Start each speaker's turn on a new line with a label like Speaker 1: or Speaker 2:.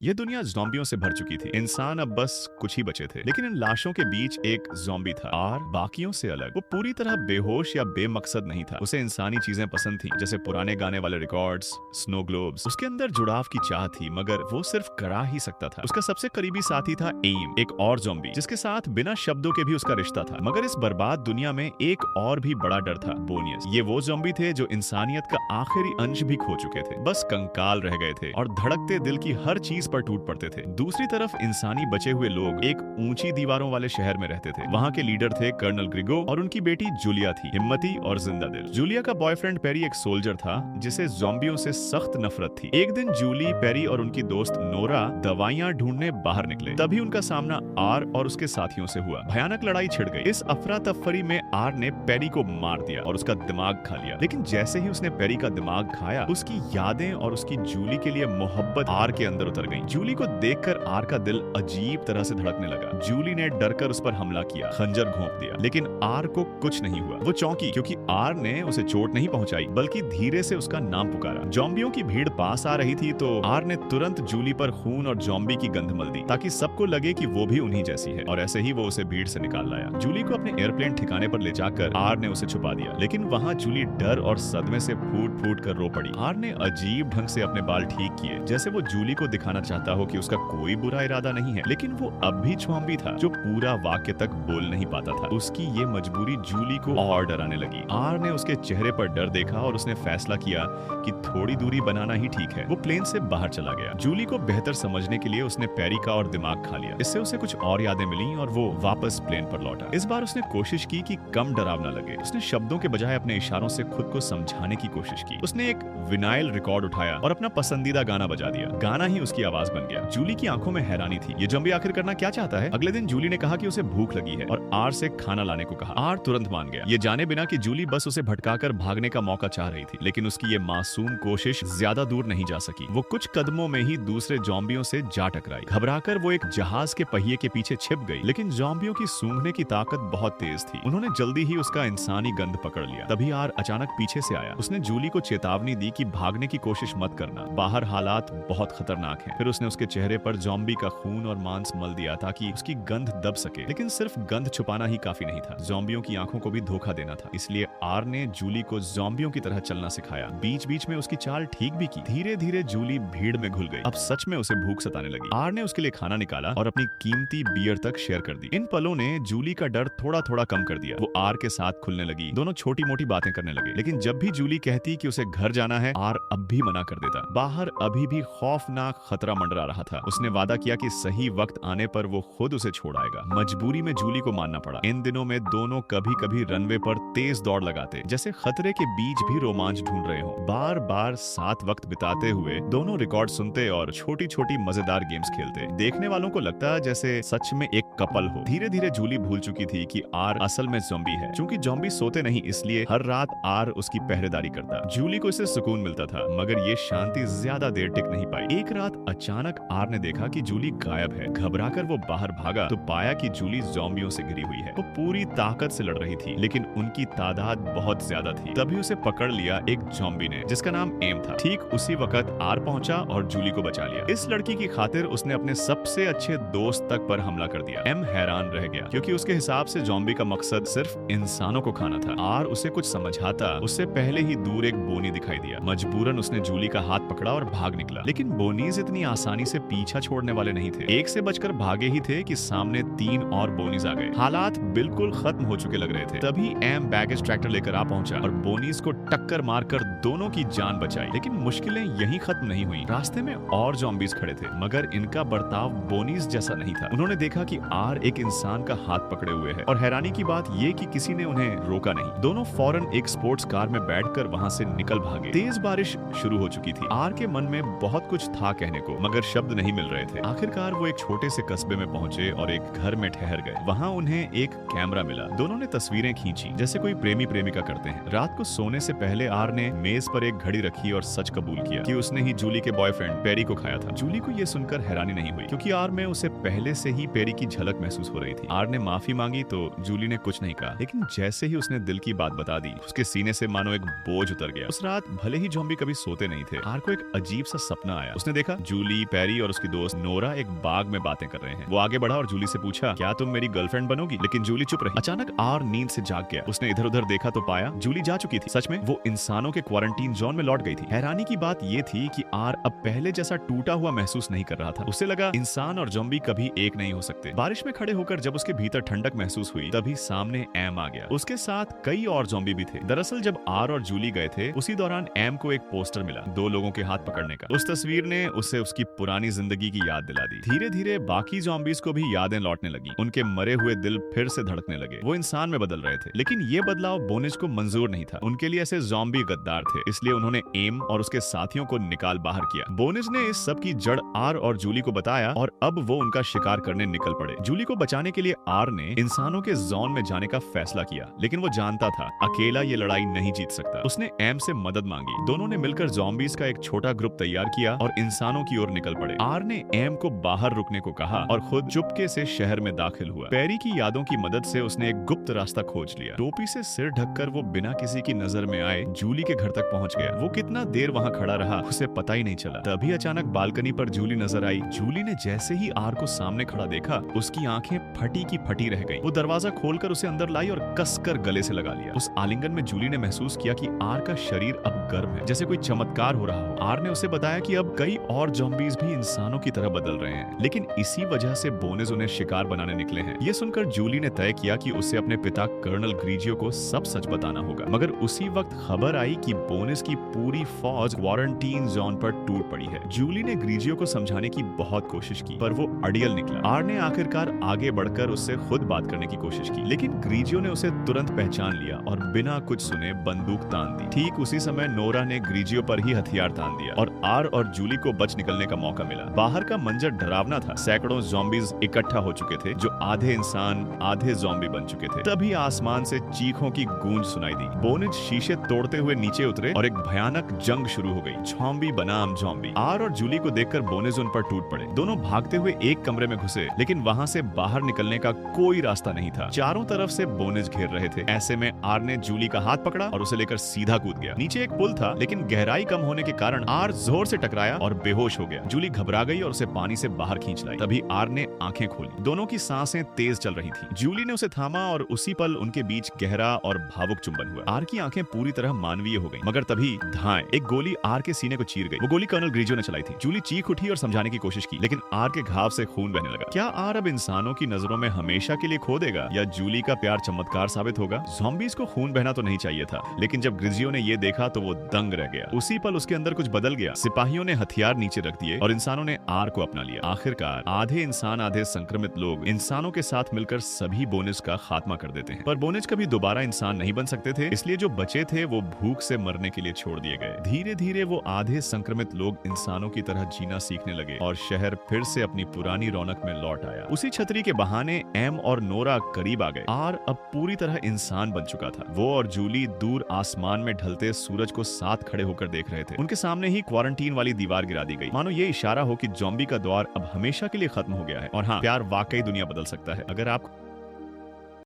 Speaker 1: ये दुनिया ज़ॉम्बियों से भर चुकी थी। इंसान अब बस कुछ ही बचे थे। लेकिन इन लाशों के बीच एक ज़ॉम्बी था और बाकियों से अलग। वो पूरी तरह बेहोश या बेमकसद नहीं था। उसे इंसानी चीजें पसंद थी, जैसे पुराने गाने वाले रिकॉर्ड्स, स्नो ग्लोब्स। उसके अंदर जुड़ाव की चाह थी, मगर वो सिर्फ करा ही सकता था। उसका सबसे करीबी साथी था एम, एक और ज़ॉम्बी जिसके साथ बिना शब्दों के भी उसका रिश्ता था। मगर इस बर्बाद दुनिया में एक और भी बड़ा डर था, बोनियस। ये वो ज़ॉम्बी थे जो इंसानियत का आखिरी अंश भी खो चुके थे। बस कंकाल रह गए थे और धड़कते दिल की हर चीज पर टूट पड़ते थे। दूसरी तरफ इंसानी बचे हुए लोग एक ऊंची दीवारों वाले शहर में रहते थे। वहाँ के लीडर थे कर्नल ग्रिगो और उनकी बेटी जूलिया थी, हिम्मती और जिंदा दिल। जूलिया का बॉयफ्रेंड पेरी एक सोल्जर था जिसे ज़ॉम्बियों से सख्त नफरत थी। एक दिन जूली, पेरी और उनकी दोस्त नोरा दवाइयां ढूंढने बाहर निकले। तभी उनका सामना आर और उसके साथियों से हुआ। भयानक लड़ाई छिड़ गई। इस अफरा तफरी में आर ने पेरी को मार दिया और उसका दिमाग खा लिया। लेकिन जैसे ही उसने पेरी का दिमाग खाया, उसकी यादें और उसकी जूली के लिए मोहब्बत आर के अंदर उतर गई। जूली को देखकर आर का दिल अजीब तरह से धड़कने लगा। जूली ने डरकर उस पर हमला किया, खंजर घोंप दिया, लेकिन आर को कुछ नहीं हुआ। वो चौंकी क्योंकि आर ने उसे चोट नहीं पहुंचाई, बल्कि धीरे से उसका नाम पुकारा। ज़ॉम्बियों की भीड़ पास आ रही थी तो आर ने तुरंत जूली पर खून और ज़ॉम्बी की गंध मल दी, ताकि सबको लगे कि वो भी उन्हीं जैसी है। और ऐसे ही वो उसे भीड़ से निकाल लाया। जूली को अपने एयरप्लेन ठिकाने पर ले जाकर आर ने उसे छुपा दिया, लेकिन वहाँ जूली डर और सदमे से फूट फूट कर रो पड़ी। आर ने अजीब ढंग से अपने बाल ठीक किए, जैसे वो जूली को दिखाना चाहता हो कि उसका कोई बुरा इरादा नहीं है। लेकिन वो अब भी ज़ॉम्बी था जो पूरा वाक्य तक बोल नहीं पाता था। उसकी ये मजबूरी जूली को और डराने लगी। आर ने उसके चेहरे पर डर देखा और उसने फैसला किया कि थोड़ी दूरी बनाना ही ठीक है। वो प्लेन से बाहर चला गया। जूली को बेहतर समझने के लिए उसने पेरी का और दिमाग खा लिया। इससे उसे कुछ और यादें मिली और वो वापस प्लेन पर लौटा। इस बार उसने कोशिश की कि कम डरावना लगे। उसने शब्दों के बजाय अपने इशारों से खुद को समझाने की कोशिश की। उसने एक विनाइल रिकॉर्ड उठाया और अपना पसंदीदा गाना बजा दिया। गाना ही उसकी आवाज बन गया। जूली की आंखों में हैरानी थी। ये ज़ॉम्बी आखिर करना क्या चाहता है? अगले दिन जूली ने कहा कि उसे भूख लगी है और आर से खाना लाने को कहा। आर तुरंत मान गया, ये जाने बिना कि जूली बस उसे भटकाकर भागने का मौका चाह रही थी। लेकिन उसकी ये मासूम कोशिश ज्यादा दूर नहीं जा सकी। वो कुछ कदमों में ही दूसरे ज़ॉम्बियों से जा टकराई। घबराकर वो एक जहाज के पहिए के पीछे छिप गई। लेकिन ज़ॉम्बियों की सूंघने की ताकत बहुत तेज थी। उन्होंने जल्दी ही उसका इंसानी गंध पकड़ लिया। तभी आर अचानक पीछे से आया। उसने जूली को चेतावनी दी कि भागने की कोशिश मत करना, बाहर हालात बहुत खतरनाक हैं। फिर उसने उसके चेहरे पर ज़ॉम्बी का खून और मांस मल दिया ताकि उसकी गंध दब सके। लेकिन सिर्फ गंध छुपाना ही काफी नहीं था, ज़ॉम्बियों की आंखों को भी धोखा देना था। इसलिए आर ने जूली को ज़ॉम्बियों की तरह चलना सिखाया। बीच बीच में उसकी चाल ठीक भी की। धीरे धीरे जूली भीड़ में घुल गई। अब सच में उसे भूख सताने लगी। आर ने उसके लिए खाना निकाला और अपनी कीमती बियर तक शेयर कर दी। इन पलों ने जूली का डर थोड़ा थोड़ा कम कर दिया। वो आर के साथ खुलने लगी। दोनों छोटी मोटी बातें करने लगे। लेकिन जब भी जूली कहती कि उसे घर जाना है, आर अब भी मना कर देता। बाहर अभी भी खौफनाक खतरा मंडरा रहा था। उसने वादा किया कि सही वक्त आने पर वो खुद उसे छोड़ आएगा। मजबूरी में जूली को मानना पड़ा। इन दिनों में दोनों कभी कभी रनवे पर तेज दौड़ लगाते, जैसे खतरे के बीच भी रोमांच ढूंढ रहे हो। बार बार साथ वक्त बिताते हुए दोनों रिकॉर्ड सुनते और छोटी छोटी मजेदार गेम्स खेलते। देखने वालों को लगता जैसे सच में एक कपल हो। धीरे धीरे जूली भूल चुकी थी कि आर असल में ज़ॉम्बी है। चूंकि ज़ॉम्बी सोते नहीं, इसलिए हर रात आर उसकी पहरेदारी करता। जूली को इससे सुकून मिलता था, मगर ये शांति ज्यादा देर टिक नहीं पाई। एक रात अचानक आर ने देखा कि जूली गायब है। घबराकर वो बाहर भागा तो पाया कि जूली ज़ॉम्बियों से घिरी हुई है। वो पूरी ताकत से लड़ रही थी, लेकिन उनकी तादाद बहुत ज्यादा थी। तभी उसे पकड़ लिया एक ज़ॉम्बी ने, जिसका नाम एम था। ठीक उसी वक्त आर पहुंचा और जूली को बचा लिया। इस लड़की की खातिर उसने अपने सबसे अच्छे दोस्त तक पर हमला कर दिया। एम हैरान रह गया, क्योंकि उसके हिसाब से ज़ॉम्बी का मकसद सिर्फ इंसानों को खाना था। आर उसे कुछ समझाता, उससे पहले ही दूर एक बोनी दिखाई दिया। मजबूरन उसने जूली का हाथ पकड़ा और भाग निकला। लेकिन बोनीज इतनी आसानी से पीछा छोड़ने वाले नहीं थे। एक से बचकर भागे ही थे कि सामने 3 और बोनीज आ गए। हालात बिल्कुल खत्म हो चुके लग रहे थे। तभी एम बैगेज ट्रैक्टर लेकर आ पहुंचा और बोनीज को टक्कर मारकर दोनों की जान बचाई। लेकिन मुश्किलें यहीं खत्म नहीं हुई। रास्ते में और ज़ॉम्बीज खड़े थे, मगर इनका बर्ताव बोनीज जैसा नहीं था। उन्होंने देखा कि आर एक इंसान का हाथ पकड़े हुए है और हैरानी की बात ये कि किसी ने उन्हें रोका नहीं। दोनों फौरन एक स्पोर्ट्स कार में बैठकर वहां से निकल भागे। तेज बारिश शुरू हो चुकी थी। आर के मन में बहुत कुछ था कहने को, मगर शब्द नहीं मिल रहे थे। आखिरकार वो एक छोटे से कस्बे में पहुंचे और एक घर में ठहर गए। वहां उन्हें एक कैमरा मिला। दोनों ने तस्वीरें खींची, जैसे कोई प्रेमी प्रेमिका करते हैं। रात को सोने से पहले आर ने मेज पर एक घड़ी रखी और सच कबूल किया कि उसने ही जूली के बॉयफ्रेंड पेरी को खाया था। जूली को यह सुनकर हैरानी नहीं हुई, क्योंकि आर में उसे पहले से ही पेरी की झलक महसूस हो रही थी। आर ने माफी मांगी तो जूली ने कुछ नहीं कहा, लेकिन जैसे ही उसने दिल की बात बता दी, उसके सीने से मानो एक बोझ उतर गया। उस रात भले ही ज़ॉम्बी कभी सोते नहीं थे, आर को एक अजीब सा सपना आया। उसने देखा जूली जूली, पेरी और उसकी दोस्त नोरा एक बाग में बातें कर रहे हैं। वो आगे बढ़ा और जूली से पूछा, क्या तुम मेरी गर्लफ्रेंड बनोगी? लेकिन जूली चुप रही। अचानक आर नींद से जाग गया। उसने इधर उधर देखा तो पाया जूली जा चुकी थी। सच में वो इंसानों के क्वारंटीन जोन में लौट गई थी। हैरानी की बात ये थी कि आर अब पहले जैसा टूटा हुआ महसूस नहीं कर रहा था। उसे लगा इंसान और ज़ॉम्बी कभी एक नहीं हो सकते। बारिश में खड़े होकर जब उसके भीतर ठंडक महसूस हुई, तभी सामने एम आ गया। उसके साथ कई और ज़ॉम्बी भी थे। दरअसल जब आर और जूली गए थे, उसी दौरान एम को एक पोस्टर मिला, 2 लोगों के हाथ पकड़ने का। उस तस्वीर ने उसे उसकी पुरानी जिंदगी की याद दिला दी। धीरे धीरे बाकी ज़ॉम्बीज़ को भी यादें लौटने लगी। उनके मरे हुए दिल फिर से धड़कने लगे। वो इंसान में बदल रहे थे। लेकिन ये बदलाव बोनिज को मंजूर नहीं था। उनके लिए ऐसे ज़ॉम्बी गद्दार थे, इसलिए उन्होंने एम और उसके साथियों को निकाल बाहर किया। बोनिज ने इस सब की जड़ आर और जूली को बताया और अब वो उनका शिकार करने निकल पड़े। जूली को बचाने के लिए आर ने इंसानों के जोन में जाने का फैसला किया, लेकिन वो जानता था अकेला ये लड़ाई नहीं जीत सकता। उसने एम से मदद मांगी। दोनों ने मिलकर ज़ॉम्बीज़ का एक छोटा ग्रुप तैयार किया और इंसानों की ओर निकल पड़े। आर ने एम को बाहर रुकने को कहा और खुद चुपके से शहर में दाखिल हुआ। पेरी की यादों की मदद से उसने एक गुप्त रास्ता खोज लिया। टोपी से सिर ढककर वो बिना किसी की नजर में आए जूली के घर तक पहुंच गया। वो कितना देर वहां खड़ा रहा उसे पता ही नहीं चला। तभी अचानक बालकनी पर जूली नजर आई। जूली ने जैसे ही आर को सामने खड़ा देखा, उसकी आंखें फटी की फटी रह गईं। वो दरवाजा खोलकर उसे अंदर लाई और कसकर गले से लगा लिया। उस आलिंगन में जूली ने महसूस किया कि आर का शरीर अब गर्म है, जैसे कोई चमत्कार हो रहा हो। आर ने उसे बताया कि अब कई और ज़ॉम्बीज़ भी इंसानों की तरह बदल रहे हैं, लेकिन इसी वजह से बोनिज उन्हें शिकार बनाने निकले हैं। ये सुनकर जूली ने तय किया कि उसे अपने पिता कर्नल ग्रीजियो को सब सच बताना होगा। मगर उसी वक्त खबर आई कि बोनिज की पूरी फौज क्वारंटीन जोन पर टूट पड़ी है। जूली ने ग्रीजियो को समझाने की बहुत कोशिश की, पर वो अड़ियल निकला। आर ने आखिरकार आगे बढ़कर उससे खुद बात करने की कोशिश की, लेकिन ग्रीजियो ने उसे तुरंत पहचान लिया और बिना कुछ सुने बंदूक तान दी। ठीक उसी समय नोरा ने ग्रीजियो पर ही हथियार तान दिया और आर और जूली को बच निकलने का मौका मिला। बाहर का मंजर डरावना था। सैकड़ों ज़ॉम्बीज़ इकट्ठा हो चुके थे, जो आधे इंसान आधे ज़ॉम्बी बन चुके थे। तभी आसमान से चीखों की गूंज सुनाई दी। बोनिज शीशे तोड़ते हुए नीचे उतरे और एक भयानक जंग शुरू हो गई, ज़ॉम्बी बनाम ज़ॉम्बी। आर और जूली को देखकर बोनिज उन पर टूट पड़े। दोनों भागते हुए एक कमरे में घुसे, लेकिन वहां से बाहर निकलने का कोई रास्ता नहीं था। चारों तरफ से बोनिज घेर रहे थे। ऐसे में आर ने जूली का हाथ पकड़ा और उसे लेकर सीधा कूद गया। नीचे एक पुल था, लेकिन गहराई कम होने के कारण आर जोर से टकराया और बेहोश हो गया। जूली घबरा गई और उसे पानी से बाहर खींच लाई। तभी आर ने आंखें खोली। दोनों की सांसें तेज चल रही थी। जूली ने उसे थामा और उसी पल उनके बीच गहरा और भावुक चुंबन हुआ। आर की आंखें पूरी तरह मानवीय हो गईं, मगर तभी धाएं, एक गोली आर के सीने को चीर गई। वो गोली कर्नल ग्रीजियो ने चलाई थी। जूली चीख उठी और समझाने की कोशिश की, लेकिन आर के घाव से खून बहने लगा। क्या आर अब इंसानों की नजरों में हमेशा के लिए खो देगा, या जूली का प्यार चमत्कार साबित होगा? ज़ॉम्बीज़ को खून बहना तो नहीं चाहिए था, लेकिन जब ग्रीजियो ने ये देखा तो वो दंग रह गया। उसी पल उसके अंदर कुछ बदल गया। सिपाहियों ने हथियार नीचे रख दिए और इंसानों ने आर को अपना लिया। आखिरकार आधे इंसान आधे संक्रमित लोग इंसानों के साथ मिलकर सभी बोनिज का खात्मा कर देते हैं। पर बोनिज कभी दोबारा इंसान नहीं बन सकते थे, इसलिए जो बचे थे वो भूख से मरने के लिए छोड़ दिए गए। धीरे धीरे वो आधे संक्रमित लोग इंसानों की तरह जीना सीखने लगे और शहर फिर से अपनी पुरानी रौनक में लौट आया। उसी छतरी के बहाने एम और नोरा करीब आ गए। आर अब पूरी तरह इंसान बन चुका था। वो और जूली दूर आसमान में ढलते सूरज को साथ खड़े होकर देख रहे थे। उनके सामने ही क्वारंटीन वाली दीवार गिरा दी गई, मानो ये इशारा हो कि ज़ॉम्बी का दौर अब हमेशा के लिए खत्म हो गया है। और हाँ, प्यार वाकई दुनिया बदल सकता है। अगर आप